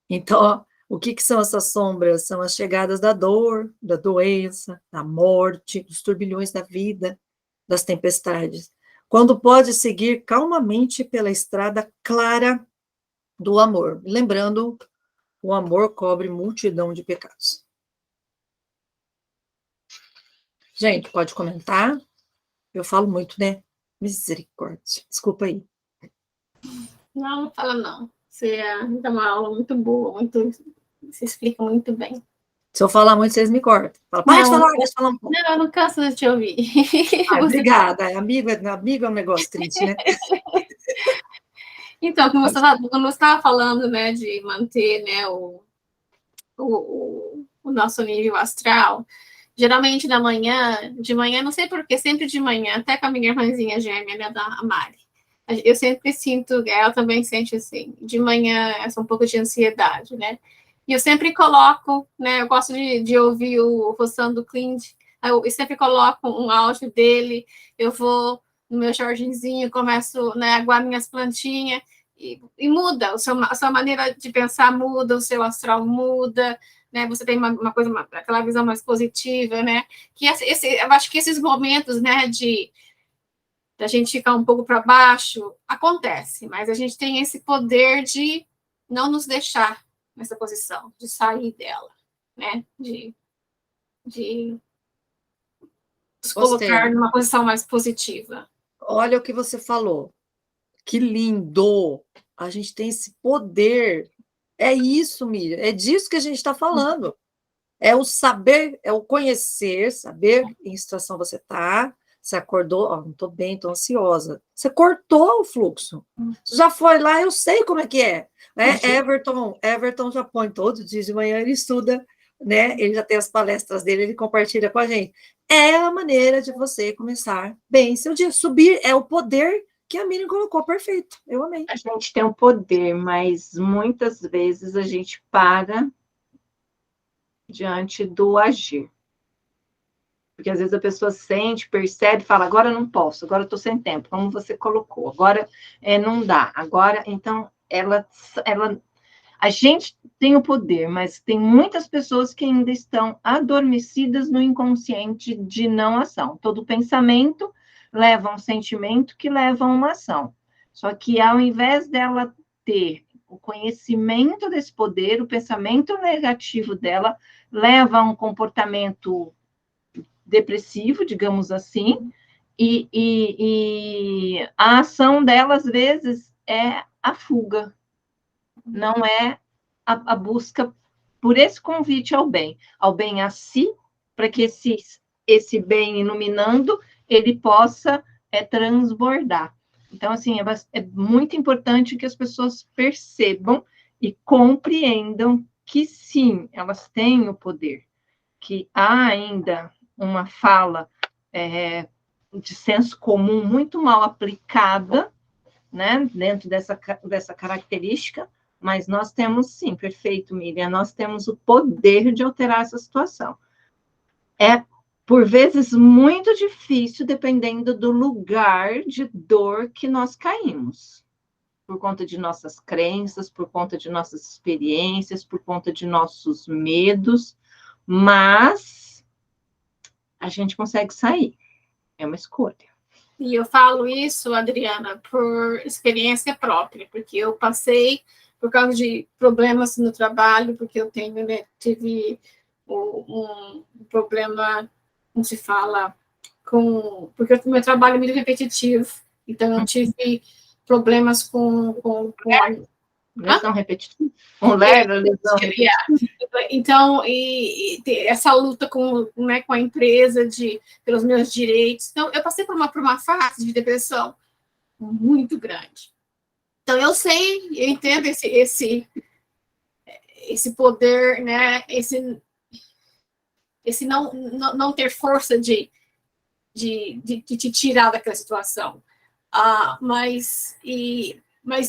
Então, ó, O que são essas sombras? São as chegadas da dor, da doença, da morte, dos turbilhões da vida, das tempestades. Quando pode seguir calmamente pela estrada clara do amor. Lembrando, o amor cobre multidão de pecados. Gente, pode comentar? Eu falo muito, né? Misericórdia. Desculpa aí. Não fala não. Você dá uma aula muito boa, você explica muito bem. Se eu falar muito, vocês me cortam. Fala, para de falar, deixa eu falar um pouco. Não, eu não canso de te ouvir. Obrigada. Amigo é um negócio triste, né? Então, quando você estava falando, né, de manter, né, o nosso nível astral, geralmente de manhã, não sei porquê, sempre de manhã, até com a minha irmãzinha gêmea, né, da Mari. Eu sempre sinto, ela também sente assim, de manhã essa um pouco de ansiedade, né? E eu sempre coloco, né, eu gosto de ouvir o Rossando Clint, eu sempre coloco um áudio dele, eu vou no meu jardinzinho, começo, né, a aguar minhas plantinhas, e muda, a sua maneira de pensar muda, o seu astral muda, né, você tem aquela visão mais positiva, né, que eu acho que esses momentos, né, da gente ficar um pouco para baixo, acontece, mas a gente tem esse poder de não nos deixar nessa posição, de sair dela, né, de nos colocar numa posição mais positiva. Olha o que você falou. Que lindo! A gente tem esse poder. É isso, Miriam. É disso que a gente está falando. É o saber, é o conhecer, saber em que situação você está. Você acordou, não estou bem, estou ansiosa. Você cortou o fluxo. Você já foi lá, eu sei como é que é. Everton já põe todo dia de manhã, ele estuda, né? Ele já tem as palestras dele, ele compartilha com a gente. É a maneira de você começar bem seu dia. Subir é o poder que a Miriam colocou, perfeito. Eu amei. A gente tem um poder, mas muitas vezes a gente para diante do agir. Porque às vezes a pessoa sente, percebe, fala, agora eu não posso, agora eu estou sem tempo, como você colocou, agora não dá, agora, então, a gente tem o poder, mas tem muitas pessoas que ainda estão adormecidas no inconsciente de não ação. Todo pensamento leva a um sentimento que leva a uma ação. Só que ao invés dela ter o conhecimento desse poder, o pensamento negativo dela leva a um comportamento depressivo, digamos assim, e a ação dela, às vezes, é a fuga, não é a busca por esse convite ao bem a si, para que esse bem iluminando, ele possa transbordar. Então, assim, é muito importante que as pessoas percebam e compreendam que, sim, elas têm o poder, que há ainda uma fala de senso comum muito mal aplicada, né, dentro dessa característica, mas nós temos, sim, perfeito, Miriam, nós temos o poder de alterar essa situação. É, por vezes, muito difícil, dependendo do lugar de dor que nós caímos, por conta de nossas crenças, por conta de nossas experiências, por conta de nossos medos, mas a gente consegue sair. É uma escolha. E eu falo isso, Adriana, por experiência própria, porque eu passei por causa de problemas no trabalho, porque eu tive um problema, como se fala, porque o meu trabalho é muito repetitivo, então eu tive problemas com lesão repetitiva. Lesão repetitiva. Então, essa luta com a empresa pelos meus direitos. Então, eu passei por uma fase de depressão muito grande. Então, eu entendo esse poder, né? Esse não ter força de te tirar daquela situação. Mas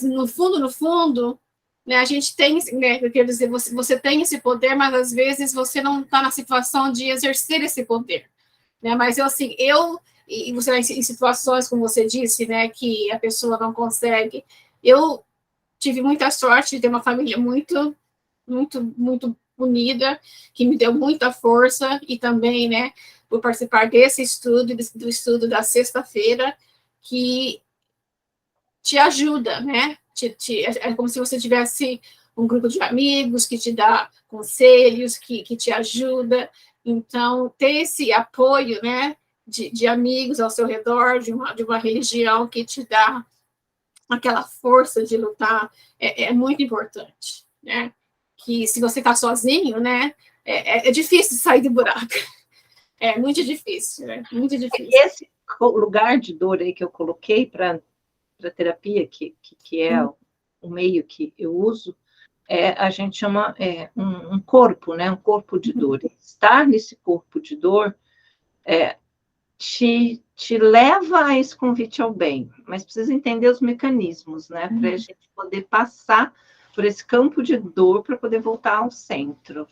no fundo, né, a gente tem, né, eu quero dizer, você tem esse poder, mas às vezes você não está na situação de exercer esse poder. Né? Mas e você em situações, como você disse, né, que a pessoa não consegue. Eu tive muita sorte de ter uma família muito muito, muito unida, que me deu muita força, e também, né, por participar desse estudo, do estudo da sexta-feira, que te ajuda, né? É como se você tivesse um grupo de amigos que te dá conselhos, que te ajuda. Então, ter esse apoio, né, de amigos ao seu redor, de uma religião que te dá aquela força de lutar, é muito importante, né? Que se você está sozinho, né, é difícil sair do buraco. É muito difícil, né? Muito difícil. Esse lugar de dor aí que eu coloquei para terapia, que é o meio que eu uso, a gente chama um corpo, né? Um corpo de dor. Estar nesse corpo de dor te leva a esse convite ao bem, mas precisa entender os mecanismos, né? Para a gente poder passar por esse campo de dor para poder voltar ao centro.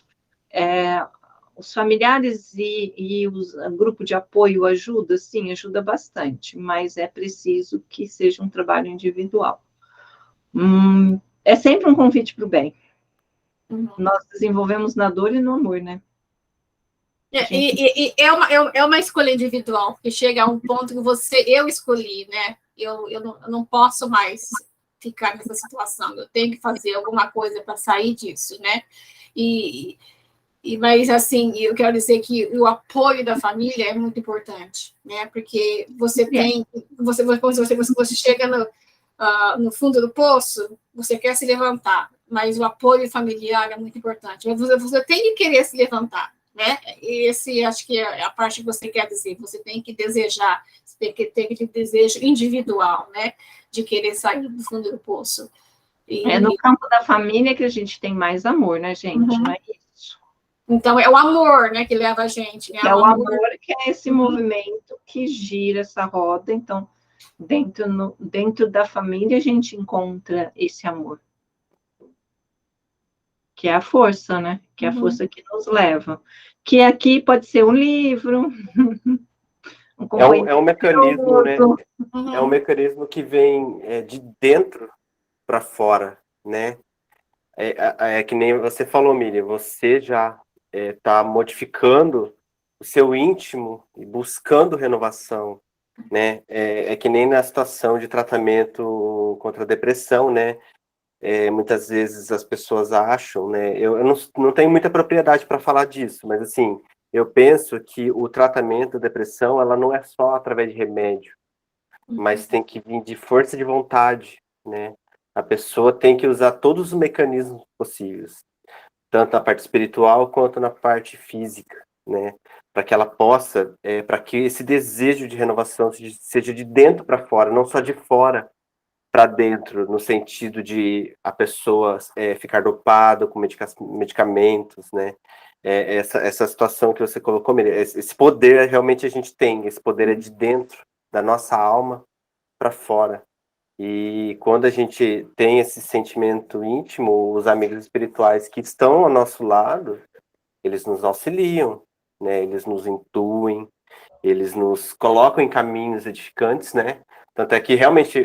Os familiares e o grupo de apoio ajuda? Sim, ajuda bastante, mas é preciso que seja um trabalho individual. É sempre um convite para o bem. Nós desenvolvemos na dor e no amor, né? É uma escolha individual, que chega a um ponto que eu escolhi, né? Eu não posso mais ficar nessa situação, eu tenho que fazer alguma coisa para sair disso, né? Mas, assim, eu quero dizer que o apoio da família é muito importante, né? Porque você tem... Você chega no fundo do poço, você quer se levantar, mas o apoio familiar é muito importante. Mas você tem que querer se levantar, né? Esse, acho que é a parte que você quer dizer. Você tem que desejar, você tem que ter aquele desejo individual, né? De querer sair do fundo do poço. É no campo da família que a gente tem mais amor, né, gente? Não é isso. Então, é o amor, né, que leva a gente. Né? É o amor que é esse movimento que gira essa roda. Então, dentro da família, a gente encontra esse amor. Que é a força, né? Que é a força que nos leva. Que aqui pode ser um livro... É um mecanismo, né? É um mecanismo que vem de dentro para fora, né? É que nem você falou, Miriam, você já está modificando o seu íntimo e buscando renovação, né? É que nem na situação de tratamento contra a depressão, né? Muitas vezes as pessoas acham, né? Eu não tenho muita propriedade para falar disso, mas assim, eu penso que o tratamento da depressão, ela não é só através de remédio, mas tem que vir de força de vontade, né? A pessoa tem que usar todos os mecanismos possíveis, tanto na parte espiritual quanto na parte física, né? Para que ela possa, para que esse desejo de renovação seja de dentro para fora, não só de fora para dentro, no sentido de a pessoa ficar dopada com medicamentos, né? Essa situação que você colocou, Miriam, esse poder realmente a gente tem, esse poder é de dentro da nossa alma para fora. E quando a gente tem esse sentimento íntimo, os amigos espirituais que estão ao nosso lado, eles nos auxiliam, né? Eles nos intuem, eles nos colocam em caminhos edificantes, né? Tanto é que realmente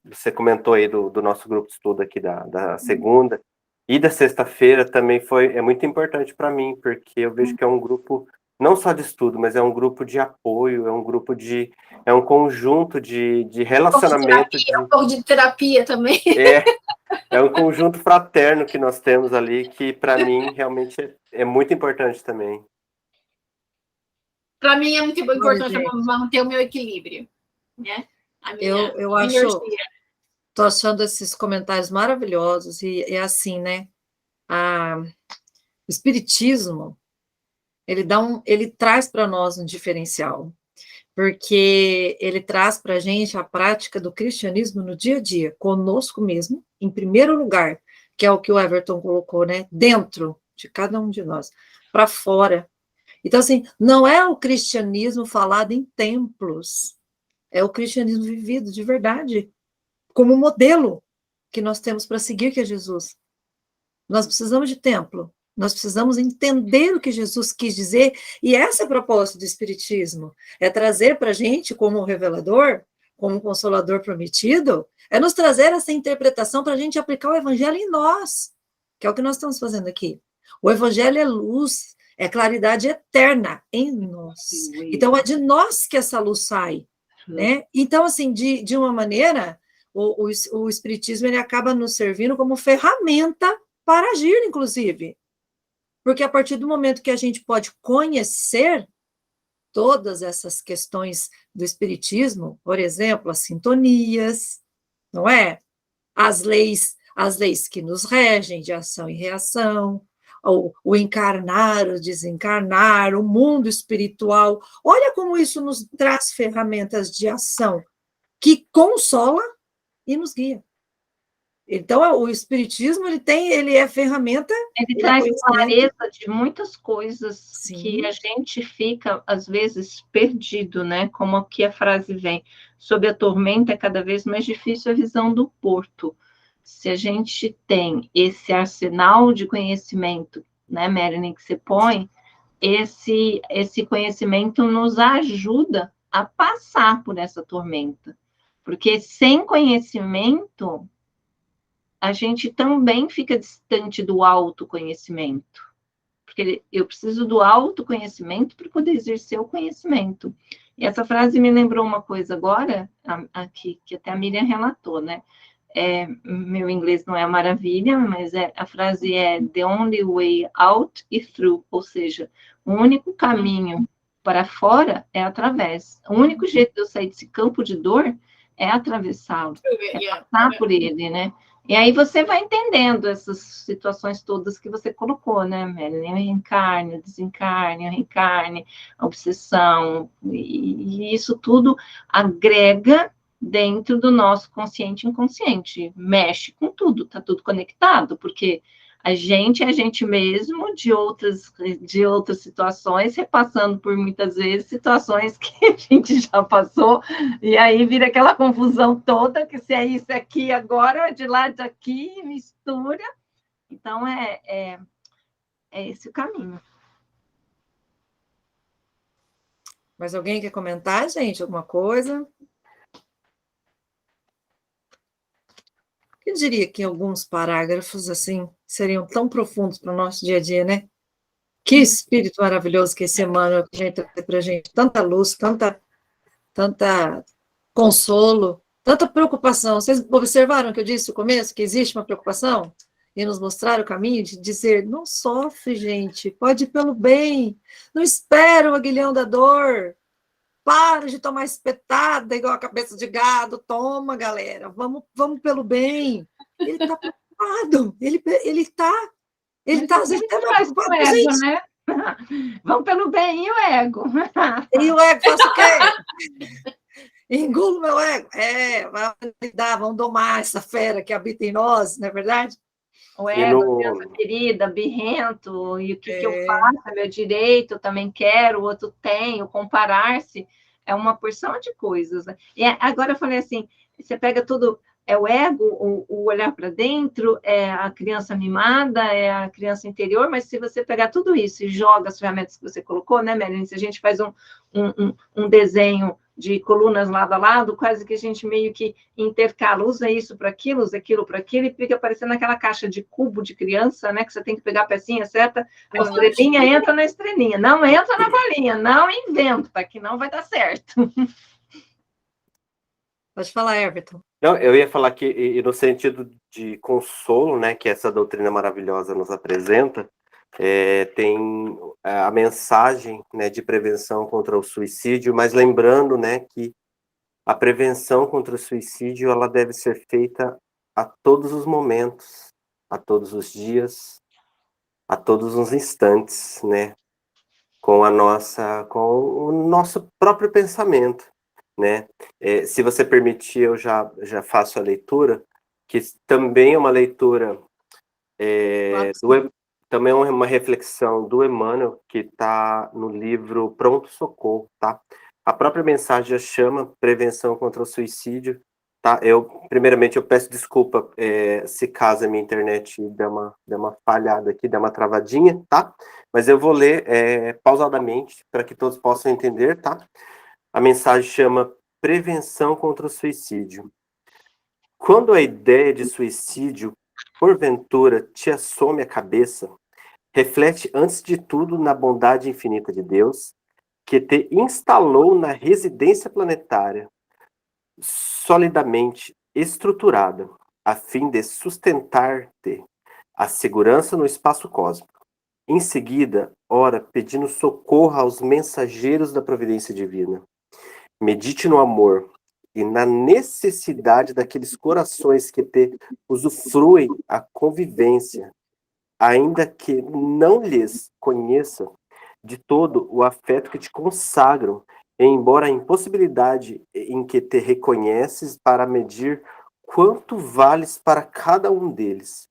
você comentou aí do nosso grupo de estudo aqui da segunda e da sexta-feira também é muito importante para mim, porque eu vejo que é um grupo não só de estudo, mas é um grupo de apoio, é um conjunto de relacionamento. Um pouco de terapia também. É um conjunto fraterno que nós temos ali, que para mim realmente é muito importante também. Para mim é muito importante manter o meu equilíbrio, né? Eu acho, estou achando esses comentários maravilhosos, e é assim, né? O Espiritismo, ele traz para nós um diferencial, porque ele traz para a gente a prática do cristianismo no dia a dia, conosco mesmo, em primeiro lugar, que é o que o Everton colocou, né? Dentro de cada um de nós, para fora. Então, assim, não é o cristianismo falado em templos, é o cristianismo vivido de verdade, como modelo que nós temos para seguir, que é Jesus. Nós precisamos de templo, nós precisamos entender o que Jesus quis dizer, e essa é a proposta do Espiritismo, é trazer para a gente, como revelador, como consolador prometido, é nos trazer essa interpretação para a gente aplicar o Evangelho em nós. que é o que nós estamos fazendo aqui. O evangelho é luz, é claridade eterna em nós. Então, é de nós que essa luz sai, né? Então, assim, de uma maneira, o espiritismo ele acaba nos servindo como ferramenta para agir, inclusive. Porque a partir do momento que a gente pode conhecer todas essas questões do espiritismo, por exemplo, as sintonias, não é? As leis que nos regem de ação e reação, o encarnar, o desencarnar, o mundo espiritual. Olha como isso nos traz ferramentas de ação que consola e nos guia. Então, o espiritismo ele é ferramenta. Ele traz clareza de muitas coisas que a gente fica, às vezes, perdido, né? Como aqui a frase vem, sob a tormenta é cada vez mais difícil a visão do porto. Se a gente tem esse arsenal de conhecimento, né, Marilyn, que você põe, esse conhecimento nos ajuda a passar por essa tormenta. Porque sem conhecimento, a gente também fica distante do autoconhecimento. Porque eu preciso do autoconhecimento para poder exercer o conhecimento. E essa frase me lembrou uma coisa agora, aqui, que até a Miriam relatou, né? Meu inglês não é maravilha, mas a frase é the only way out is through, ou seja, o único caminho para fora é através. O único jeito de eu sair desse campo de dor é atravessá-lo, é passar por ele, né? E aí você vai entendendo essas situações todas que você colocou, né, Marilyn? O reencarne, o desencarne, o reencarne, a obsessão, e isso tudo agrega dentro do nosso consciente e inconsciente, mexe com tudo, tá tudo conectado, porque a gente é a gente mesmo de outras situações, repassando por muitas vezes situações que a gente já passou, e aí vira aquela confusão toda, que se é isso aqui agora, de lá daqui, mistura. Então, é esse o caminho. Mas alguém quer comentar, gente, alguma coisa? Eu diria que alguns parágrafos, assim, seriam tão profundos para o nosso dia a dia, né? Que espírito maravilhoso que esse Emmanuel tem para a gente. Tanta luz, tanta consolo, tanta preocupação. Vocês observaram que eu disse no começo que existe uma preocupação? E nos mostrar o caminho de dizer, não sofre, gente, pode ir pelo bem, não espera o aguilhão da dor, para de tomar espetada igual a cabeça de gado, toma, galera, vamos pelo bem. Ele está preocupado, ele está às vezes até mais preocupado com a gente. Né? Vamos pelo bem, e o ego? E o ego faz o quê? Engulo meu ego. Vamos domar essa fera que habita em nós, não é verdade? O ego, criança querida, birrento, e o que eu faço, é meu direito, eu também quero, o outro tem, o comparar-se, é uma porção de coisas. Né? E agora eu falei assim, você pega tudo, é o ego, o olhar para dentro, é a criança mimada, é a criança interior, mas se você pegar tudo isso e joga as ferramentas que você colocou, né, Marilyn, se a gente faz um desenho de colunas lado a lado, quase que a gente meio que intercala, usa isso para aquilo, usa aquilo para aquilo, e fica parecendo aquela caixa de cubo de criança, né, que você tem que pegar a pecinha certa, a estrelinha entra na estrelinha, não entra na bolinha, não inventa, que não vai dar certo. Pode falar, Everton. Não, eu ia falar que, e no sentido de consolo, né, que essa doutrina maravilhosa nos apresenta, tem a mensagem, né, de prevenção contra o suicídio, mas lembrando, né, que a prevenção contra o suicídio ela deve ser feita a todos os momentos, a todos os dias, a todos os instantes, né, com o nosso próprio pensamento, né? Se você permitir, eu já faço a leitura, que também é uma leitura também é uma reflexão do Emmanuel, que está no livro Pronto Socorro, tá? A própria mensagem já chama Prevenção contra o Suicídio, tá? Primeiramente, eu peço desculpa se caso a minha internet der uma falhada aqui, der uma travadinha, tá? Mas eu vou ler pausadamente, para que todos possam entender, tá? A mensagem chama Prevenção contra o Suicídio. Quando a ideia de suicídio porventura te assome a cabeça, reflete antes de tudo na bondade infinita de Deus, que te instalou na residência planetária, solidamente estruturada, a fim de sustentar-te a segurança no espaço cósmico. Em seguida, ora pedindo socorro aos mensageiros da providência divina. Medite no amor e na necessidade daqueles corações que te usufruem a convivência, ainda que não lhes conheça de todo o afeto que te consagram, embora a impossibilidade em que te reconheces para medir quanto vales para cada um deles.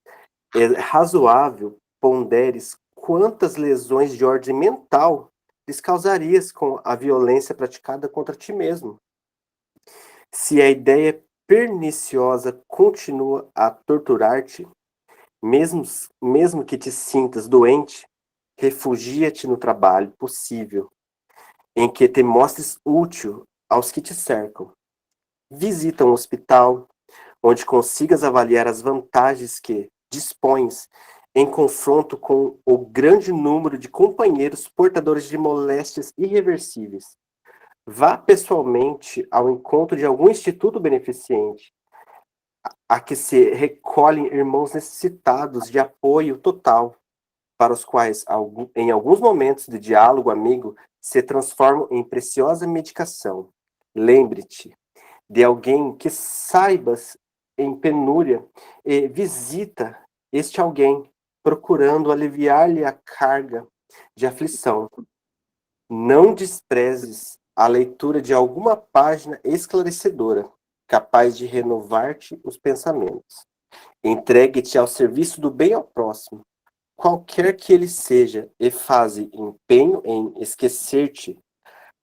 É razoável ponderes quantas lesões de ordem mental lhes causarias com a violência praticada contra ti mesmo. Se a ideia perniciosa continua a torturar-te, mesmo que te sintas doente, refugia-te no trabalho possível, em que te mostres útil aos que te cercam. Visita um hospital, onde consigas avaliar as vantagens que dispões em confronto com o grande número de companheiros portadores de moléstias irreversíveis. Vá pessoalmente ao encontro de algum instituto beneficente, a que se recolhem irmãos necessitados de apoio total, para os quais, em alguns momentos de diálogo amigo, se transformam em preciosa medicação. Lembre-te de alguém que saibas em penúria e visita este alguém, procurando aliviar-lhe a carga de aflição. Não desprezes a leitura de alguma página esclarecedora, capaz de renovar-te os pensamentos. Entregue-te ao serviço do bem ao próximo, qualquer que ele seja, e faze empenho em esquecer-te,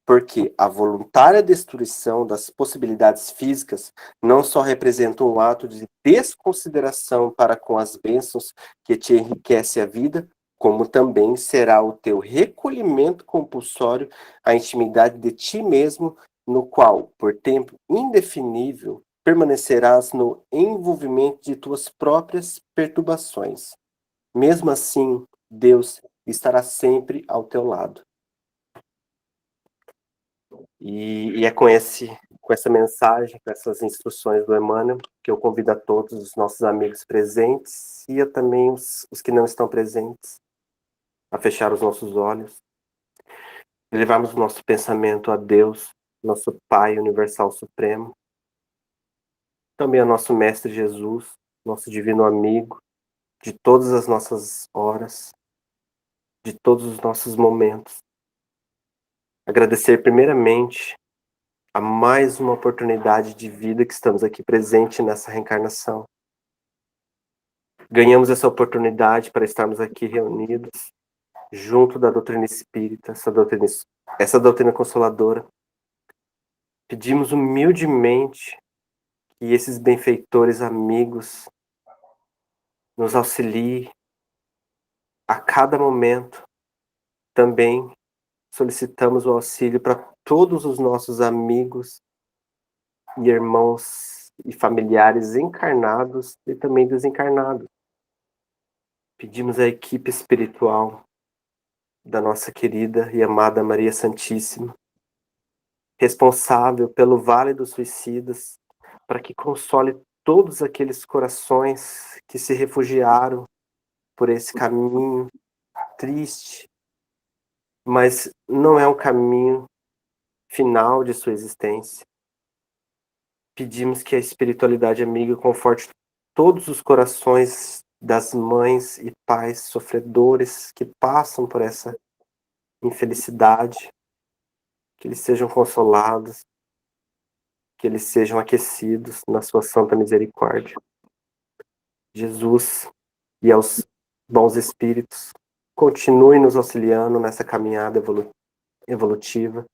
porque a voluntária destruição das possibilidades físicas não só representa um ato de desconsideração para com as bênçãos que te enriquece a vida, como também será o teu recolhimento compulsório à intimidade de ti mesmo, no qual, por tempo indefinível, permanecerás no envolvimento de tuas próprias perturbações. Mesmo assim, Deus estará sempre ao teu lado. E é com essa mensagem, com essas instruções do Emmanuel, que eu convido a todos os nossos amigos presentes e também os que não estão presentes a fechar os nossos olhos e levarmos o nosso pensamento a Deus, nosso Pai Universal Supremo, também a nosso Mestre Jesus, nosso Divino Amigo, de todas as nossas horas, de todos os nossos momentos. Agradecer primeiramente a mais uma oportunidade de vida que estamos aqui presente nessa reencarnação. Ganhamos essa oportunidade para estarmos aqui reunidos junto da doutrina espírita, essa doutrina consoladora. Pedimos humildemente que esses benfeitores amigos nos auxiliem a cada momento. Também solicitamos o auxílio para todos os nossos amigos e irmãos e familiares encarnados e também desencarnados. Pedimos à equipe espiritual da nossa querida e amada Maria Santíssima, responsável pelo Vale dos Suicidas, para que console todos aqueles corações que se refugiaram por esse caminho triste, mas não é um caminho final de sua existência. Pedimos que a espiritualidade amiga conforte todos os corações das mães e pais sofredores que passam por essa infelicidade, que eles sejam consolados, que eles sejam aquecidos na sua santa misericórdia. Jesus e aos bons espíritos, continue nos auxiliando nessa caminhada evolutiva,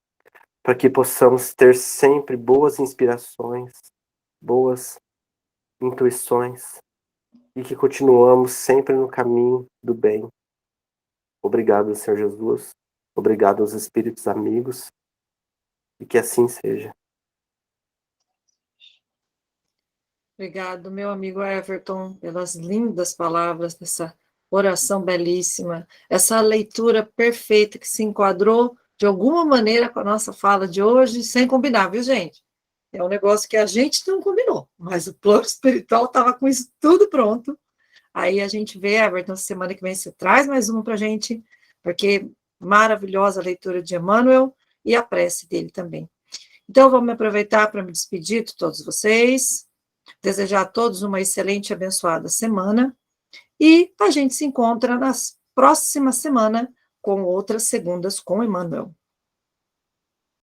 para que possamos ter sempre boas inspirações, boas intuições, e que continuamos sempre no caminho do bem. Obrigado, Senhor Jesus. Obrigado aos espíritos amigos, e que assim seja. Obrigado, meu amigo Everton, pelas lindas palavras dessa oração belíssima, essa leitura perfeita que se enquadrou de alguma maneira com a nossa fala de hoje, sem combinar, viu, gente? É um negócio que a gente não combinou, mas o plano espiritual estava com isso tudo pronto. Aí a gente vê, Everton, semana que vem você traz mais uma para a gente, porque maravilhosa a leitura de Emmanuel e a prece dele também. Então, vamos aproveitar para me despedir de todos vocês, desejar a todos uma excelente e abençoada semana, e a gente se encontra na próxima semana com outras segundas com Emmanuel.